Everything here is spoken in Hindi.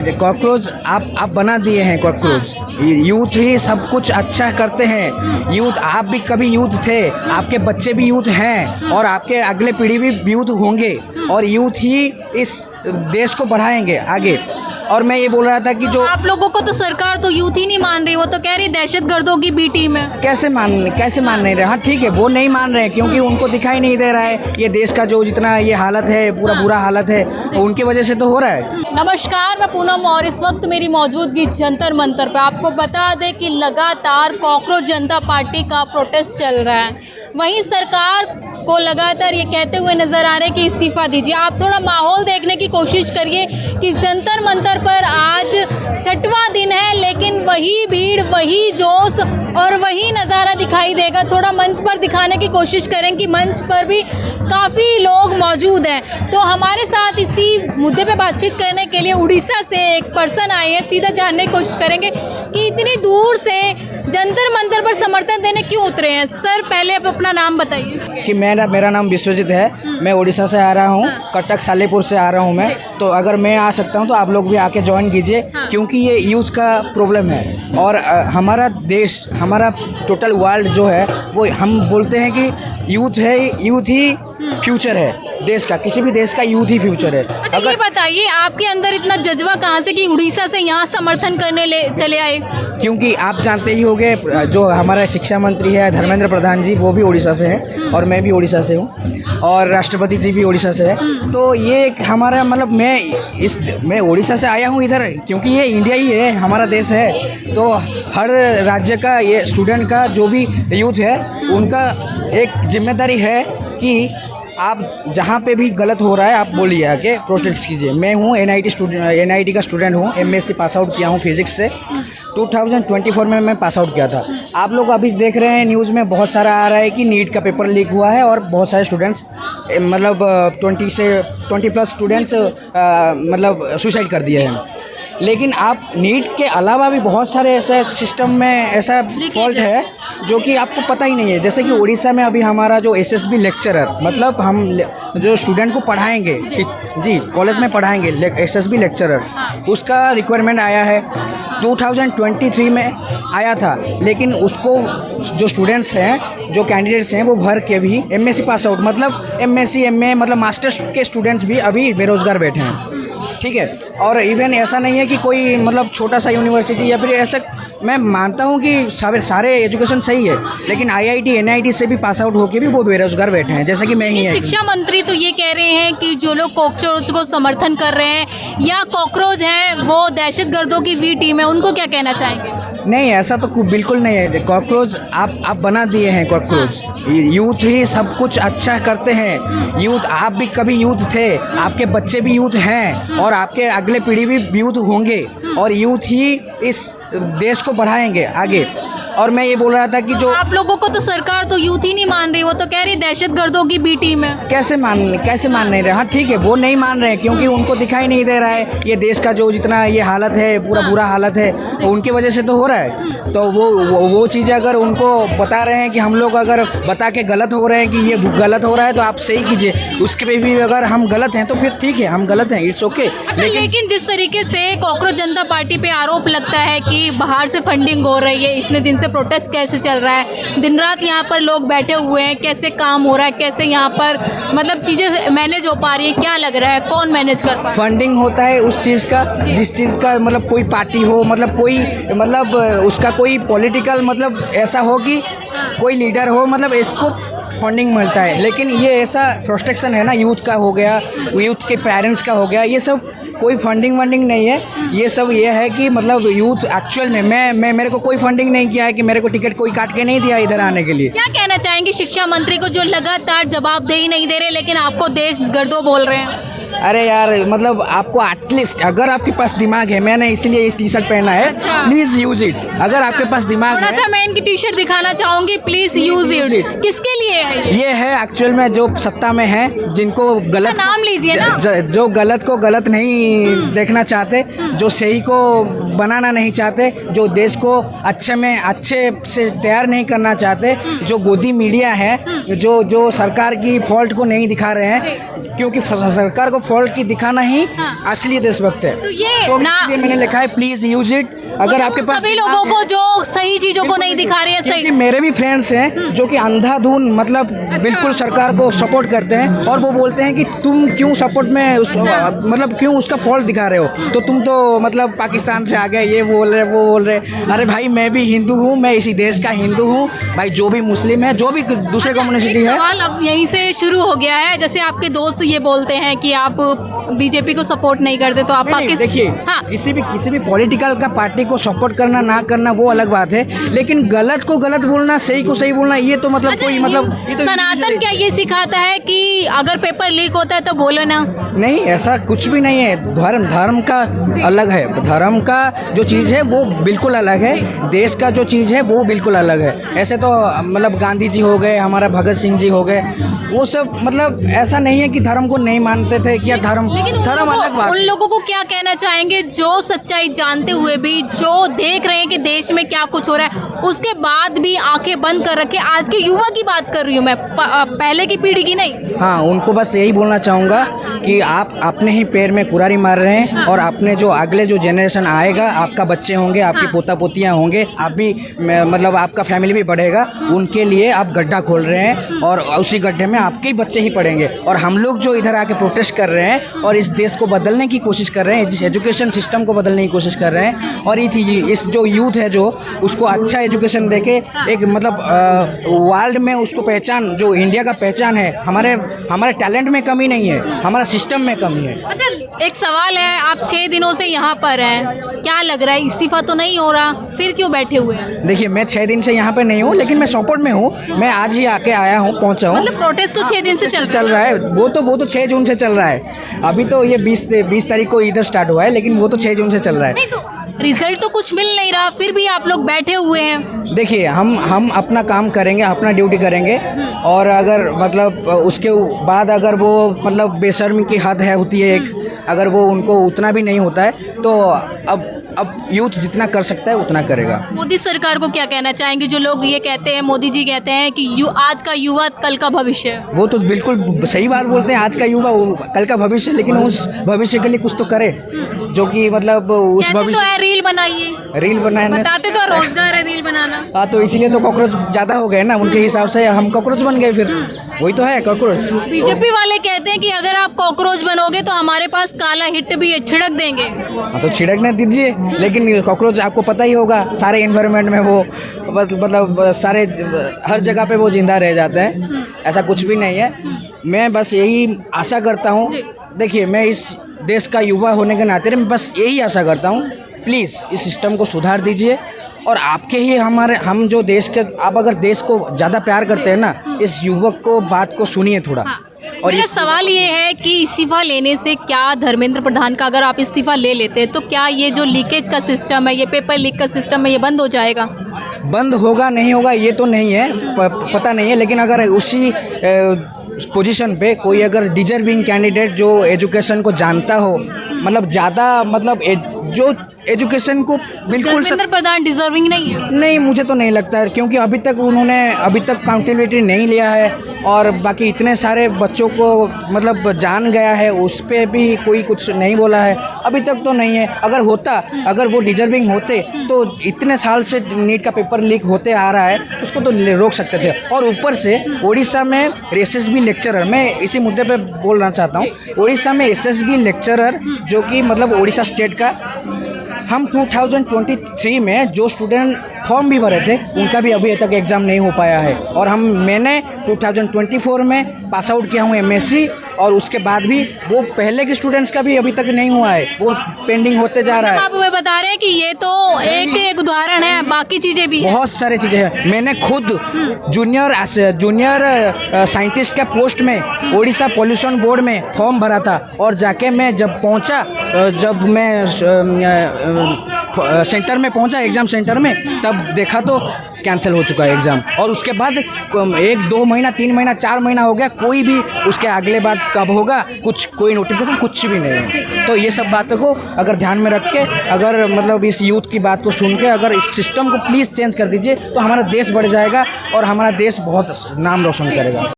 कॉकरोच आप बना दिए हैं कॉकरोच। यूथ ही सब कुछ अच्छा करते हैं। यूथ, आप भी कभी यूथ थे, आपके बच्चे भी यूथ हैं और आपके अगले पीढ़ी भी यूथ होंगे और यूथ ही इस देश को बढ़ाएंगे आगे। और मैं ये बोल रहा था कि जो आप लोगों को तो सरकार तो यूथ ही नहीं मान रही, वो तो कह रही दहशतगर्दों की बी टीम है। कैसे मान नहीं रहे? हाँ ठीक है, वो नहीं मान रहे हैं क्योंकि उनको दिखाई नहीं दे रहा है ये देश का जो जितना ये हालत है, पूरा बुरा हालत है, उनकी वजह से तो हो रहा है। नमस्कार, मैं पूनम और इस वक्त मेरी मौजूदगी जंतर मंतर पर। आपको बता दें कि लगातार कॉकरोच जनता पार्टी का प्रोटेस्ट चल रहा है। वहीं सरकार को लगातार ये कहते हुए नज़र आ रहे हैं कि इस्तीफ़ा दीजिए। आप थोड़ा माहौल देखने की कोशिश करिए कि जंतर मंतर पर आज 6वां दिन है, लेकिन वही भीड़, वही जोश और वही नज़ारा दिखाई देगा। थोड़ा मंच पर दिखाने की कोशिश करें कि मंच पर भी काफ़ी लोग मौजूद हैं। तो हमारे साथ इसी मुद्दे पे बातचीत करने के लिए उड़ीसा से एक पर्सन आए हैं। सीधा जानने की कोशिश करेंगे कि इतनी दूर से जंतर मंतर पर समर्थन देने क्यों उतरे हैं। सर, पहले आप अपना नाम बताइए। कि मेरा नाम विश्वजीत है, मैं उड़ीसा से आ रहा हूँ, कटक सालेपुर से आ रहा हूँ मैं। तो अगर मैं आ सकता हूँ तो आप लोग भी आके ज्वाइन कीजिए, क्योंकि ये यूथ का प्रॉब्लम है। और हमारा देश, हमारा टोटल वर्ल्ड जो है वो हम बोलते हैं कि यूथ है, यूथ ही फ्यूचर है देश का, किसी भी देश का यूथ ही फ्यूचर है। अच्छा, ये बताइए आपके अंदर इतना जज्बा कहाँ से कि उड़ीसा से यहाँ समर्थन करने चले आए? क्योंकि आप जानते ही होंगे जो हमारा शिक्षा मंत्री है धर्मेंद्र प्रधान जी, वो भी उड़ीसा से हैं और मैं भी उड़ीसा से हूँ और राष्ट्रपति जी भी उड़ीसा से है। तो ये एक हमारा मतलब मैं उड़ीसा से आया हूँ इधर, क्योंकि ये इंडिया ही है, हमारा देश है। तो हर राज्य का ये स्टूडेंट का जो भी यूथ है उनका एक जिम्मेदारी है कि आप जहाँ पे भी गलत हो रहा है आप बोलिए, आके प्रोटेस्ट कीजिए। मैं हूँ एनआईटी का स्टूडेंट हूँ, एमएससी पास आउट किया हूँ फिजिक्स से। 2024 में मैं पास आउट किया था। आप लोग अभी देख रहे हैं न्यूज़ में बहुत सारा आ रहा है कि नीट का पेपर लीक हुआ है और बहुत सारे स्टूडेंट्स मतलब 20+ स्टूडेंट्स मतलब सुसाइड कर दिए हैं। लेकिन आप नीट के अलावा भी बहुत सारे ऐसे सिस्टम में ऐसा फॉल्ट है जो कि आपको पता ही नहीं है। जैसे कि उड़ीसा में अभी हमारा जो एसएसबी लेक्चरर, मतलब हम जो स्टूडेंट को पढ़ाएंगे जी कॉलेज में पढ़ाएंगे एसएसबी लेक्चरर, उसका रिक्वायरमेंट आया है 2023 में आया था। लेकिन उसको जो स्टूडेंट्स हैं, जो कैंडिडेट्स हैं, वो भर के भी एमएससी पास आउट, मतलब एमएससी एमए मतलब मास्टर्स के स्टूडेंट्स भी अभी बेरोज़गार बैठे हैं। ठीक है, और इवन ऐसा नहीं है कि कोई मतलब छोटा सा यूनिवर्सिटी या फिर ऐसा, मैं मानता हूँ कि सारे एजुकेशन सही है, लेकिन आईआईटी एनआईटी से भी पास आउट होके भी वो बेरोजगार बैठे हैं, जैसे कि मैं ही है। शिक्षा मंत्री तो ये कह रहे हैं कि जो लोग कॉकरोच को समर्थन कर रहे हैं या कॉकरोच हैं वो दहशतगर्दों की वी टीम है, उनको क्या कहना चाहेंगे? नहीं, ऐसा तो बिल्कुल नहीं है। कॉकरोच आप बना दिए हैं कॉकरोच। यूथ ही सब कुछ अच्छा करते हैं। यूथ, आप भी कभी यूथ थे, आपके बच्चे भी यूथ हैं और आपके अगले पीढ़ी भी यूथ होंगे और यूथ ही इस देश को बढ़ाएंगे आगे। और मैं ये बोल रहा था कि जो आप लोगों को तो सरकार तो यूथ ही नहीं मान रही, वो तो कह रही दहशतगर्दों की बी टीम है। कैसे मान नहीं रहे? हाँ ठीक है, वो नहीं मान रहे हैं क्योंकि उनको दिखाई नहीं दे रहा है ये देश का जो जितना ये हालत है, पूरा बुरा हालत है, उनकी वजह से तो हो रहा है। तो वो चीज़ें अगर उनको बता रहे हैं कि हम लोग अगर बता के गलत हो रहे हैं कि ये गलत हो रहा है तो आप सही कीजिए। उसके पे भी अगर हम गलत हैं तो फिर ठीक है, हम गलत हैं, इट्स ओके। लेकिन जिस तरीके से कॉकरोच जनता पार्टी पे आरोप लगता है कि बाहर से फंडिंग हो रही है, इतने दिन से प्रोटेस्ट कैसे चल रहा है, दिन रात यहाँ पर लोग बैठे हुए हैं, कैसे काम हो रहा है, कैसे यहाँ पर मतलब चीज़ें मैनेज हो पा रही है, क्या लग रहा है कौन मैनेज कर पा रहा है? फंडिंग होता है उस चीज़ का, जिस चीज़ का मतलब कोई पार्टी हो, मतलब कोई मतलब उसका कोई पॉलिटिकल मतलब ऐसा हो कि कोई लीडर हो, मतलब इसको फंडिंग मिलता है। लेकिन ये ऐसा प्रोटेक्शन है ना, यूथ का हो गया, यूथ के पेरेंट्स का हो गया, ये सब कोई फंडिंग नहीं है। ये सब ये है कि मतलब यूथ एक्चुअल में मैं मेरे को कोई फंडिंग नहीं किया है कि मेरे को टिकट कोई काट के नहीं दिया इधर आने के लिए। क्या कहना चाहेंगे शिक्षा मंत्री को जो लगातार जवाबदेही नहीं दे रहे लेकिन आपको देशगर्दों बोल रहे हैं? अरे यार, मतलब आपको एटलीस्ट अगर आपके पास दिमाग है, मैंने इसलिए इस टी शर्ट पहना है, प्लीज़ यूज़ इट। अगर आपके पास दिमाग थोड़ा सा मैं इनकी टी शर्ट दिखाना चाहूँगी, प्लीज़ यूज़ इट। किसके लिए है ये है एक्चुअल में जो सत्ता में है, जिनको गलत नाम लीजिए ना, जो गलत को गलत नहीं देखना चाहते, जो सही को बनाना नहीं चाहते, जो देश को अच्छे से तैयार नहीं करना चाहते, जो गोदी मीडिया है, जो सरकार की फॉल्ट को नहीं दिखा रहे हैं, क्योंकि सरकार को फॉल्ट की दिखाना ही हाँ। असली देशभक्त है। तो ये तो ना इसलिए मैंने लिखा है प्लीज यूज इट। अगर आपके पास सभी लोगों को जो सही चीजों को नहीं दिखा रही है क्योंकि सही। मेरे भी फ्रेंड्स हैं जो कि अंधाधुन मतलब बिल्कुल सरकार को सपोर्ट करते हैं और वो बोलते हैं कि तुम क्यों सपोर्ट में मतलब क्यों उसका फॉल्ट दिखा रहे हो, तो तुम तो मतलब पाकिस्तान से आ गए, ये बोल रहे वो बोल रहे। अरे भाई मैं भी हिंदू हूँ, मैं इसी देश का हिंदू हूँ भाई। जो भी मुस्लिम है, जो भी दूसरे कम्युनिटी है, सवाल अब यहीं से शुरू हो गया है। जैसे आपके दोस्त ये बोलते हैं कि आप बीजेपी को सपोर्ट नहीं करते तो आप नहीं, देखिए हाँ किसी भी पॉलिटिकल का पार्टी को सपोर्ट करना ना करना वो अलग बात है, लेकिन गलत को गलत बोलना, सही को सही बोलना, ये तो मतलब कोई मतलब ये तो सनातन क्या ये सिखाता है कि अगर पेपर लीक होता है तो बोलो ना? नहीं, ऐसा कुछ भी नहीं है। धर्म का अलग है, धर्म का जो चीज़ है वो बिल्कुल अलग है, देश का जो चीज़ है वो बिल्कुल अलग है। ऐसे तो मतलब गांधी जी हो गए, हमारा भगत सिंह जी हो गए, वो सब मतलब ऐसा नहीं है कि धर्म को नहीं मानते थे। क्या धर्म अलग बात। उन लोगों को क्या कहना चाहेंगे जो सच्चाई जानते हुए भी, जो देख रहे हैं कि देश में क्या कुछ हो रहा है, उसके बाद भी आंखें बंद कर रखे? आज के युवा की बात कर रही हूँ मैं, पहले की पीढ़ी की नहीं। हाँ, उनको बस यही बोलना चाहूँगा कि आप अपने ही पैर में कुरारी मार रहे हैं और अपने जो अगले जो जनरेशन आएगा, आपका बच्चे होंगे, आपकी पोता पोतियाँ होंगे, आप भी मतलब आपका फैमिली भी बढ़ेगा, उनके लिए आप गड्ढा खोल रहे हैं और उसी गड्ढे में आपके ही बच्चे ही पड़ेंगे। और हम लोग जो इधर आके प्रोटेस्ट कर रहे हैं और इस देश को बदलने की कोशिश कर रहे हैं, इस एजुकेशन सिस्टम को बदलने की कोशिश कर रहे हैं और इस जो यूथ है जो उसको अच्छा एजुकेशन देके एक मतलब वर्ल्ड में उसको पहचान, जो इंडिया का पहचान है, हमारे टैलेंट में कमी नहीं है, हमारा सिस्टम में कमी है। अच्छा, एक सवाल है, आप 6 दिनों से यहाँ पर हैं, क्या लग रहा है इस्तीफा तो नहीं हो रहा, फिर क्यों बैठे हुए हैं? देखिए मैं 6 दिन से यहाँ पे नहीं हूँ, लेकिन मैं सपोर्ट में हूँ। मैं आज ही आके आया हूँ, पहुँचा हूँ। मतलब प्रोटेस्ट तो 6 दिन से चल रहा है। वो तो 6 जून से चल रहा है। अभी तो ये 20 तारीख को इधर स्टार्ट हुआ है, लेकिन वो तो 6 जून से चल रहा है। नहीं तो रिजल्ट तो कुछ मिल नहीं रहा, फिर भी आप लोग बैठे हुए हैं। देखिए हम अपना काम करेंगे, अपना ड्यूटी करेंगे और अगर मतलब उसके बाद अगर वो मतलब बेशर्मी की हद है होती है एक, अगर वो उनको उतना भी नहीं होता है तो अब यूथ जितना कर सकता है उतना करेगा। मोदी सरकार को क्या कहना चाहेंगे? जो लोग ये कहते हैं, मोदी जी कहते हैं कि आज का युवा कल का भविष्य है। वो तो बिल्कुल सही बात बोलते हैं, आज का युवा कल का भविष्य, लेकिन उस भविष्य के लिए कुछ तो करे जो कि मतलब उस भविष्य। तो रील बनाइए, रील बनाने बताते तो रोजगार है रील बनाना। हाँ, तो इसीलिए तो कॉकरोच ज़्यादा हो गए ना, उनके हिसाब से हम कॉकरोच बन गए, फिर वही तो है कॉकरोच। बीजेपी वाले कहते हैं कि अगर आप कॉकरोच बनोगे तो हमारे पास काला हिट भी है, छिड़क देंगे। हाँ, तो छिड़कने दीजिए, लेकिन कॉकरोच आपको पता ही होगा सारे इन्वायरमेंट में वो मतलब सारे हर जगह पे वो जिंदा रह जाते हैं। ऐसा कुछ भी नहीं है। मैं बस यही आशा करता हूँ, देखिए मैं इस देश का युवा होने के नाते मैं बस यही आशा करता हूँ, प्लीज़ इस सिस्टम को सुधार दीजिए और आपके ही हम जो देश के, आप अगर देश को ज़्यादा प्यार करते हैं ना, इस युवक को बात को सुनिए थोड़ा। और मेरा सवाल ये है कि इस्तीफा लेने से क्या धर्मेंद्र प्रधान का, अगर आप इस्तीफा ले लेते हैं तो क्या ये जो लीकेज का सिस्टम है, ये पेपर लीक का सिस्टम है, ये बंद हो जाएगा? बंद होगा नहीं होगा ये तो नहीं है, पता नहीं है, लेकिन अगर उसी पोजीशन पे कोई अगर डिजर्विंग कैंडिडेट जो एजुकेशन को जानता हो, मतलब ज़्यादा मतलब जो एजुकेशन को बिल्कुल धर्मेंद्र प्रधान डिजर्विंग नहीं है? नहीं, मुझे तो नहीं लगता है, क्योंकि अभी तक अकाउंटेबिलिटी नहीं लिया है और बाकी इतने सारे बच्चों को मतलब जान गया है, उस पर भी कोई कुछ नहीं बोला है, अभी तक तो नहीं है। अगर वो डिजर्विंग होते तो इतने साल से नीट का पेपर लीक होते आ रहा है, उसको तो रोक सकते थे। और ऊपर से उड़ीसा में एसएसबी लेक्चरर, मैं इसी मुद्दे पे बोलना चाहता हूँ, उड़ीसा में एसएसबी लेक्चरर जो कि मतलब उड़ीसा स्टेट का, हम 2023 में जो स्टूडेंट फॉर्म भी भरे थे उनका भी अभी तक एग्ज़ाम नहीं हो पाया है और मैंने 2024 में पास आउट किया हूँ एमएससी और उसके बाद भी वो पहले के स्टूडेंट्स का भी अभी तक नहीं हुआ है, वो पेंडिंग होते जा रहा है। आप हमें बता रहे हैं कि ये तो एक उदाहरण है, बाकी चीज़ें भी बहुत सारी चीज़ें हैं। मैंने खुद जूनियर साइंटिस्ट के पोस्ट में उड़ीसा पोल्यूशन बोर्ड में फॉर्म भरा था और जाके मैं जब मैं सेंटर में पहुंचा, एग्ज़ाम सेंटर में, तब देखा तो कैंसिल हो चुका है एग्ज़ाम। और उसके बाद 1-2 महीना 3 महीना 4 महीना हो गया, कोई भी उसके अगले बात कब होगा कोई नोटिफिकेशन कुछ भी नहीं है। तो ये सब बातों को अगर ध्यान में रख के, अगर मतलब इस यूथ की बात को सुन के अगर इस सिस्टम को प्लीज़ चेंज कर दीजिए तो हमारा देश बढ़ जाएगा और हमारा देश बहुत नाम रोशन करेगा।